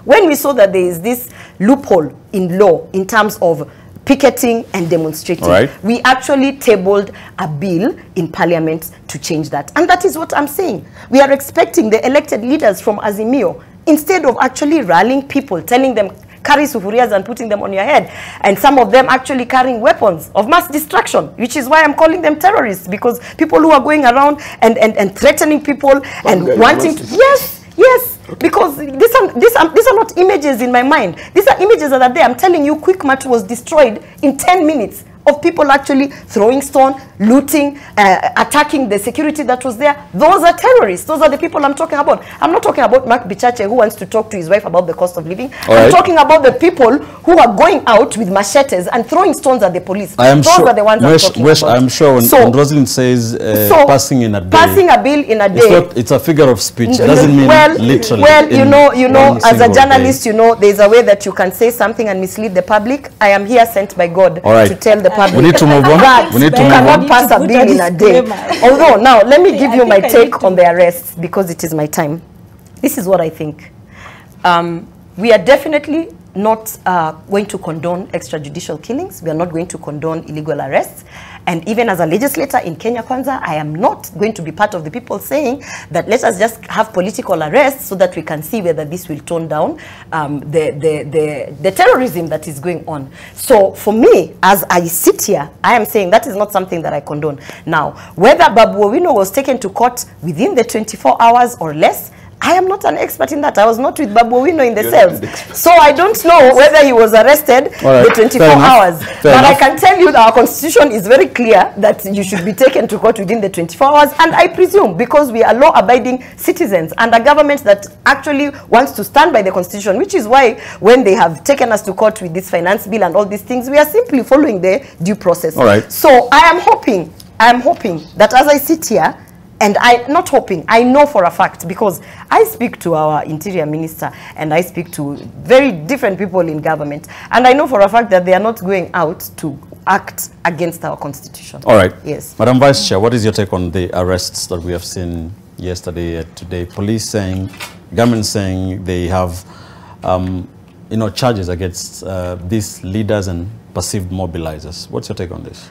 Speaker 2: when we saw that there is this loophole in law in terms of picketing and demonstrating, we actually tabled a bill in Parliament to change that. And that is what I'm saying. We are expecting the elected leaders from Azimio, instead of actually rallying people, telling them, carry sufurias and putting them on your head, and some of them actually carrying weapons of mass destruction, which is why I'm calling them terrorists, because people who are going around and threatening people and wanting to, yes, because these are not images in my mind. These are images that are there. I'm telling you, Quickmart was destroyed in 10 minutes of people actually throwing stone, looting, attacking the security that was there. Those are terrorists. Those are the people I'm talking about. I'm not talking about Mark Bichache, who wants to talk to his wife about the cost of living. I'm talking about the people who are going out with machetes and throwing stones at the police. Those are the ones I'm talking about.
Speaker 1: I'm sure when Rosalind says passing in a day,
Speaker 2: passing a bill in a day,
Speaker 1: it's a figure of speech. It doesn't mean literally.
Speaker 2: Well, you know, as a journalist, you know, there's a way that you can say something and mislead the public. I am here sent by God to tell the public.
Speaker 1: We need to move on.
Speaker 2: That
Speaker 1: we need to
Speaker 2: you
Speaker 1: move
Speaker 2: cannot
Speaker 1: on.
Speaker 2: pass a bill in a day. Although, now, let me give you my take on the arrests, because it is my time. This is what I think. We are definitely not going to condone extrajudicial killings. We are not going to condone illegal arrests. And even as a legislator in Kenya Kwanza, I am not going to be part of the people saying that let us just have political arrests so that we can see whether this will tone down the terrorism that is going on. So for me, as I sit here, I am saying that is not something that I condone. Now, whether Babu Owino was taken to court within the 24 hours or less, I am not an expert in that. I was not with Babu Owino in the cells. So I don't know whether he was arrested the 24 hours. But I can tell you that our constitution is very clear that you should be taken to court within the 24 hours. And I presume, because we are law-abiding citizens and a government that actually wants to stand by the constitution, which is why when they have taken us to court with this finance bill and all these things, we are simply following the due process.
Speaker 1: All right.
Speaker 2: So I am hoping that as I sit here, And I'm not hoping, I know for a fact, because I speak to our Interior Minister and I speak to very different people in government, and I know for a fact that they are not going out to act against our constitution.
Speaker 1: All right.
Speaker 2: Yes.
Speaker 1: Madam Vice Chair, what is your take on the arrests that we have seen yesterday and today? Police saying, government saying they have, charges against these leaders and perceived mobilizers. What's your take on this?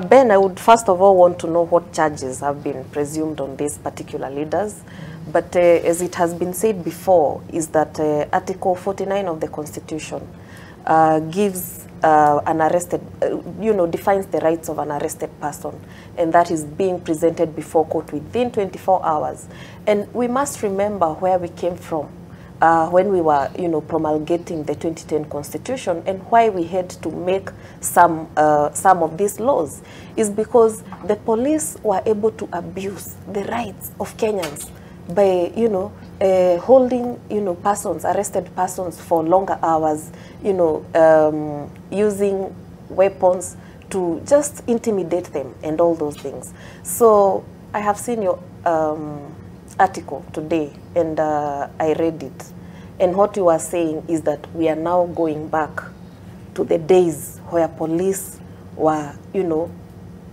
Speaker 4: Ben, I would first of all want to know what charges have been presumed on these particular leaders. But as it has been said before, is that Article 49 of the Constitution gives an arrested, defines the rights of an arrested person, and that is being presented before court within 24 hours. And we must remember where we came from when we were, promulgating the 2010 Constitution, and why we had to make some of these laws is because the police were able to abuse the rights of Kenyans by, holding, arrested persons for longer hours, using weapons to just intimidate them and all those things. So I have seen your article today, and I read it. And what you are saying is that we are now going back to the days where police were,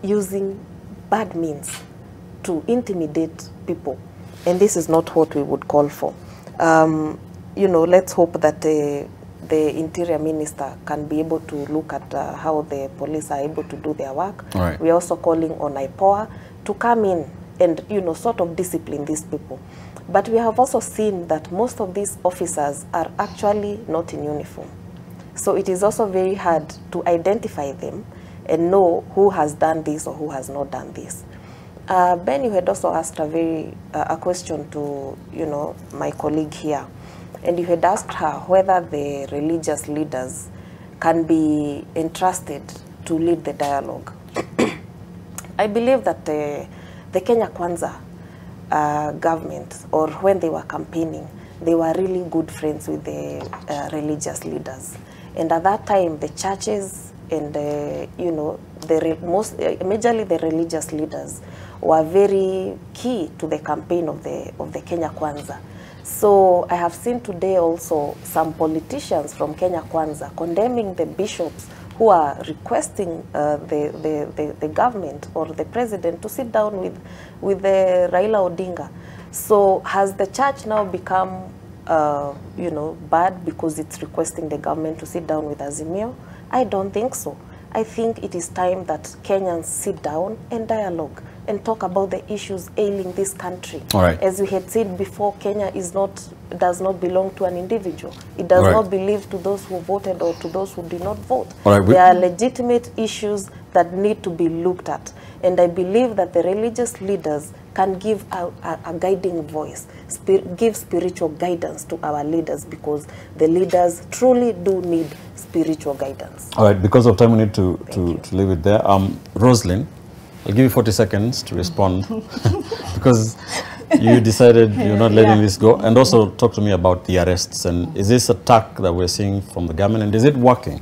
Speaker 4: using bad means to intimidate people. And this is not what we would call for. Let's hope that the Interior Minister can be able to look at how the police are able to do their work.
Speaker 1: Right.
Speaker 4: We're also calling on IPOA to come in and, sort of discipline these people. But we have also seen that most of these officers are actually not in uniform. So it is also very hard to identify them and know who has done this or who has not done this. Ben, you had also asked a question to, my colleague here. And you had asked her whether the religious leaders can be entrusted to lead the dialogue. I believe that the Kenya Kwanza government, or when they were campaigning, they were really good friends with the religious leaders. And at that time, the churches and, majorly the religious leaders were very key to the campaign of the Kenya Kwanza. So I have seen today also some politicians from Kenya Kwanza condemning the bishops who are requesting the government or the president to sit down with the Raila Odinga. So has the church now become, bad because it's requesting the government to sit down with Azimio? I don't think so. I think it is time that Kenyans sit down and dialogue and talk about the issues ailing this country.
Speaker 1: All right.
Speaker 4: As we had said before, Kenya does not belong to an individual. It does not belong to those who voted or to those who did not vote. All right. There are legitimate issues that need to be looked at. And I believe that the religious leaders can give a guiding voice, give spiritual guidance to our leaders, because the leaders truly do need spiritual guidance.
Speaker 1: All right, because of time, we need to leave it there. Roslyn, I'll give you 40 seconds to respond because you decided you're not letting this go. And also talk to me about the arrests. And is this attack that we're seeing from the government, and is it working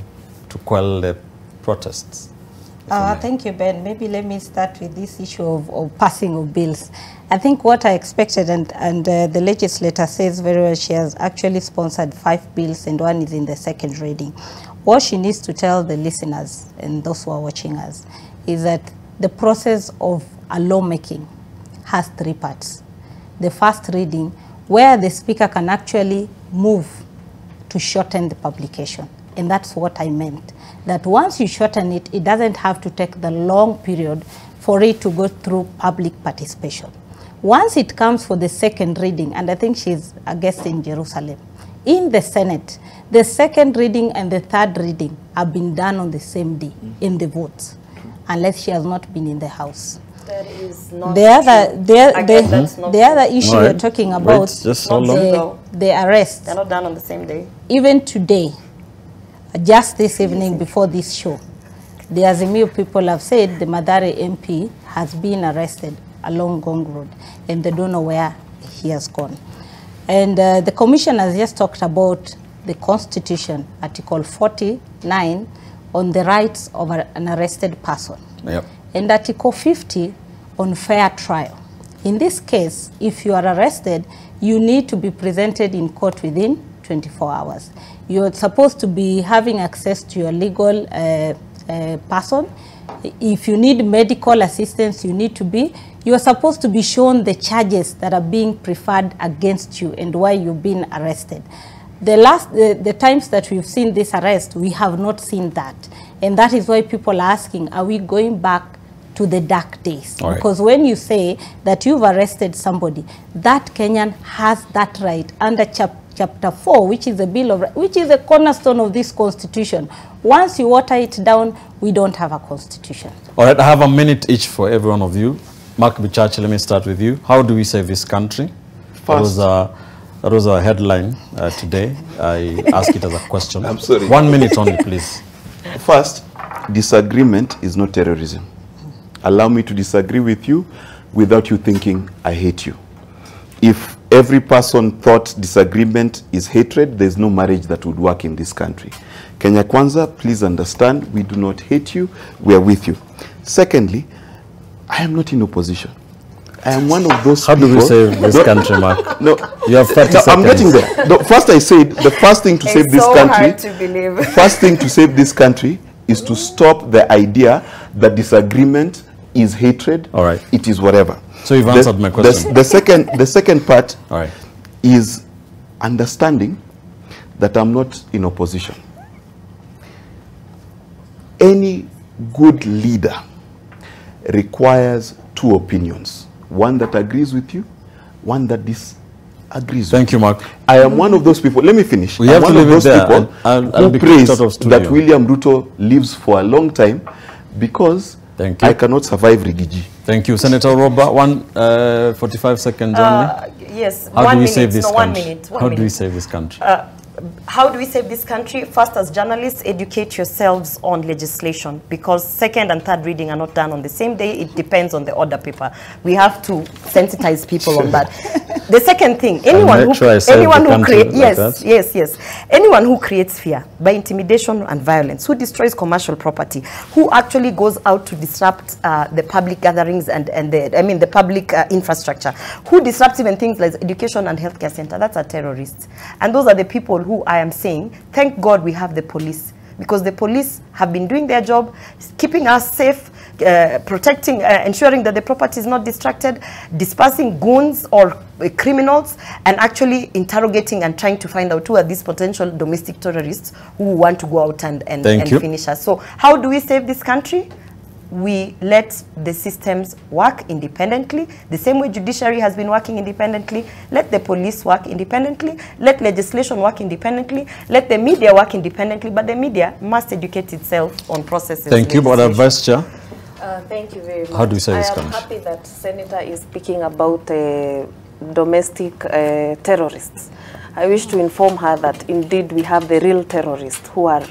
Speaker 1: to quell the protests?
Speaker 5: Thank you, Ben. Maybe let me start with this issue of passing of bills. I think what I expected, and the legislator says very well, she has actually sponsored 5 bills and 1 is in the second reading. What she needs to tell the listeners and those who are watching us is that the process of a lawmaking has 3 parts. The first reading, where the speaker can actually move to shorten the publication. And that's what I meant. That once you shorten it, it doesn't have to take the long period for it to go through public participation. Once it comes for the second reading, and I think she's a guest in Jerusalem, in the Senate, the second reading and the third reading have been done on the same day in the votes, unless she has not been in the House.
Speaker 2: That is not
Speaker 5: the other issue you're talking about, the arrest.
Speaker 2: They're not done on the same day.
Speaker 5: Even today, just this evening before this show, the Azimio people have said the Mathare MP has been arrested along Gong Road, and they don't know where he has gone. And the commission has just talked about the Constitution, Article 49, on the rights of an arrested person.
Speaker 1: Yep.
Speaker 5: And Article 50 on fair trial. In this case, if you are arrested, you need to be presented in court within 24 hours. You're supposed to be having access to your legal person. If you need medical assistance, you are supposed to be shown the charges that are being preferred against you and why you've been arrested. The times that we've seen this arrest, we have not seen that. And that is why people are asking, are we going back to the dark days?
Speaker 1: Right.
Speaker 5: Because when you say that you've arrested somebody, that Kenyan has that right under Chapter 4, which is a cornerstone of this constitution. Once you water it down, we don't have a constitution.
Speaker 1: All right, I have a minute each for every one of you. Mark Bichachi, let me start with you. How do we save this country?
Speaker 3: First,
Speaker 1: that was a headline today. I ask it as a question.
Speaker 3: I'm sorry.
Speaker 1: 1 minute only, please.
Speaker 3: First, disagreement is not terrorism. Allow me to disagree with you without you thinking I hate you. If every person thought disagreement is hatred, there's no marriage that would work in this country. Kenya Kwanza, please understand, we do not hate you, we are with you. Secondly, I am not in opposition. I am one of those
Speaker 1: people. How do we save this country, Mark? No, you have 30 seconds.
Speaker 3: I'm getting there. No, first I said, the first thing to save this country,
Speaker 2: hard to believe.
Speaker 3: First thing to save this country is to stop the idea that disagreement is hatred.
Speaker 1: All right.
Speaker 3: It is whatever.
Speaker 1: So you've answered my question.
Speaker 3: The second part
Speaker 1: all right,
Speaker 3: is understanding that I'm not in opposition. Any good leader requires two opinions. One that agrees with you, one that disagrees with you.
Speaker 1: Thank you, Mark.
Speaker 3: I am one of those people. Let me finish.
Speaker 1: We have
Speaker 3: one
Speaker 1: to
Speaker 3: of those people
Speaker 1: who
Speaker 3: praise that William Ruto lives for a long time because I cannot survive Rigiji.
Speaker 1: Thank you. Senator Roba, 45 seconds only.
Speaker 2: Yes,
Speaker 1: How do we save this country?
Speaker 2: 1 minute.
Speaker 1: How do we save this country?
Speaker 2: How do we save this country? First, as journalists, educate yourselves on legislation, because second and third reading are not done on the same day. It depends on the order paper. We have to sensitize people on that. The second thing, anyone who creates fear by intimidation and violence, who destroys commercial property, who actually goes out to disrupt the public gatherings and the public infrastructure, who disrupts even things like education and healthcare center, that's a terrorist. And those are the people who I am saying, thank God we have the police, because the police have been doing their job, keeping us safe, protecting, ensuring that the property is not distracted, dispersing goons or criminals, and actually interrogating and trying to find out who are these potential domestic terrorists who want to go out and finish us. So how do we save this country? We let the systems work independently, the same way judiciary has been working independently. Let the police work independently, let legislation work independently, let the media work independently, but the media must educate itself on processes.
Speaker 1: Thank you, Madam Vice Chair.
Speaker 4: Thank you very much.
Speaker 1: How do we say this country?
Speaker 4: I am happy that Senator is speaking about domestic terrorists. I wish to inform her that indeed we have the real terrorists who are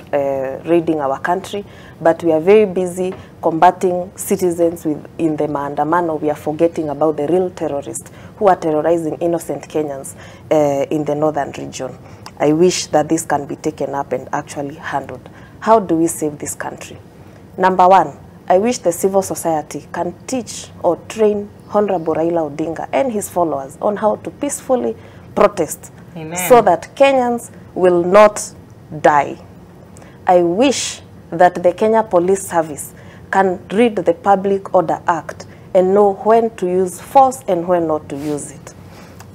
Speaker 4: raiding our country, but we are very busy combating citizens in the maandamano. We are forgetting about the real terrorists who are terrorizing innocent Kenyans in the northern region. I wish that this can be taken up and actually handled. How do we save this country? Number one, I wish the civil society can teach or train Honorable Raila Odinga and his followers on how to peacefully protest. Amen. So that Kenyans will not die. I wish that the Kenya Police Service can read the Public Order Act and know when to use force and when not to use it.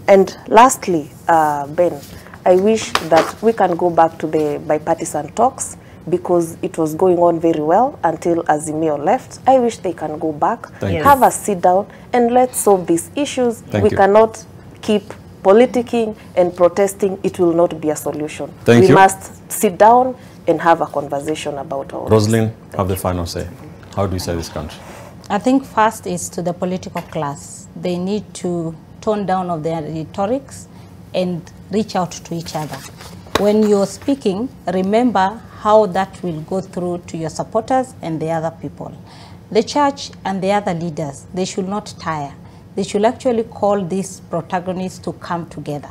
Speaker 4: And lastly, Ben, I wish that we can go back to the bipartisan talks, because it was going on very well until Azimio left. I wish they can go back, have a sit down, and let's solve these issues. We cannot keep politicking and protesting. It will not be a solution. We must sit down and have a conversation about all
Speaker 1: Rosalind, have the final say. How do you save this country?
Speaker 5: I think first is to the political class. They need to tone down of their rhetorics and reach out to each other. When you're speaking, remember how that will go through to your supporters and the other people. The church and the other leaders, they should not tire. They should actually call these protagonists to come together.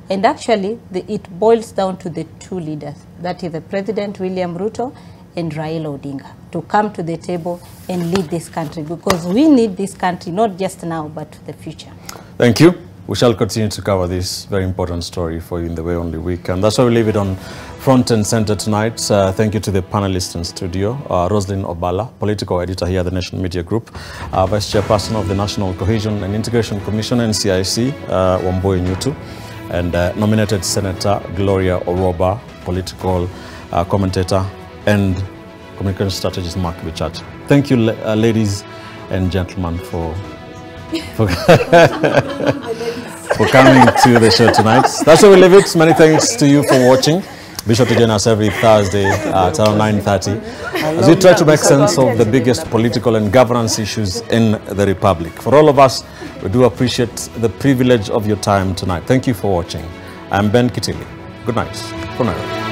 Speaker 5: And actually, it boils down to the two leaders. That is the President William Ruto and Raila Odinga to come to the table and lead this country, because we need this country not just now but for the future. Thank you.
Speaker 1: We shall continue to cover this very important story for you in the Way Only Week, and that's why we leave it on front and center tonight. Thank you to the panelists in studio, Roslyn Obala, political editor here at the Nation Media Group, Vice Chairperson of the National Cohesion and Integration Commission, NCIC, Wambui Nyutu, and nominated Senator Gloria Oroba, political commentator and communication strategist Mark Bichach. Thank you, ladies and gentlemen, for coming to the show tonight. That's where we leave it. Many thanks to you for watching. Be sure to join us every Thursday at around 9:30 as we try to make sense of the biggest political and governance issues in the Republic. For all of us, we do appreciate the privilege of your time tonight. Thank you for watching. I'm Ben Kitili. Good night. For now.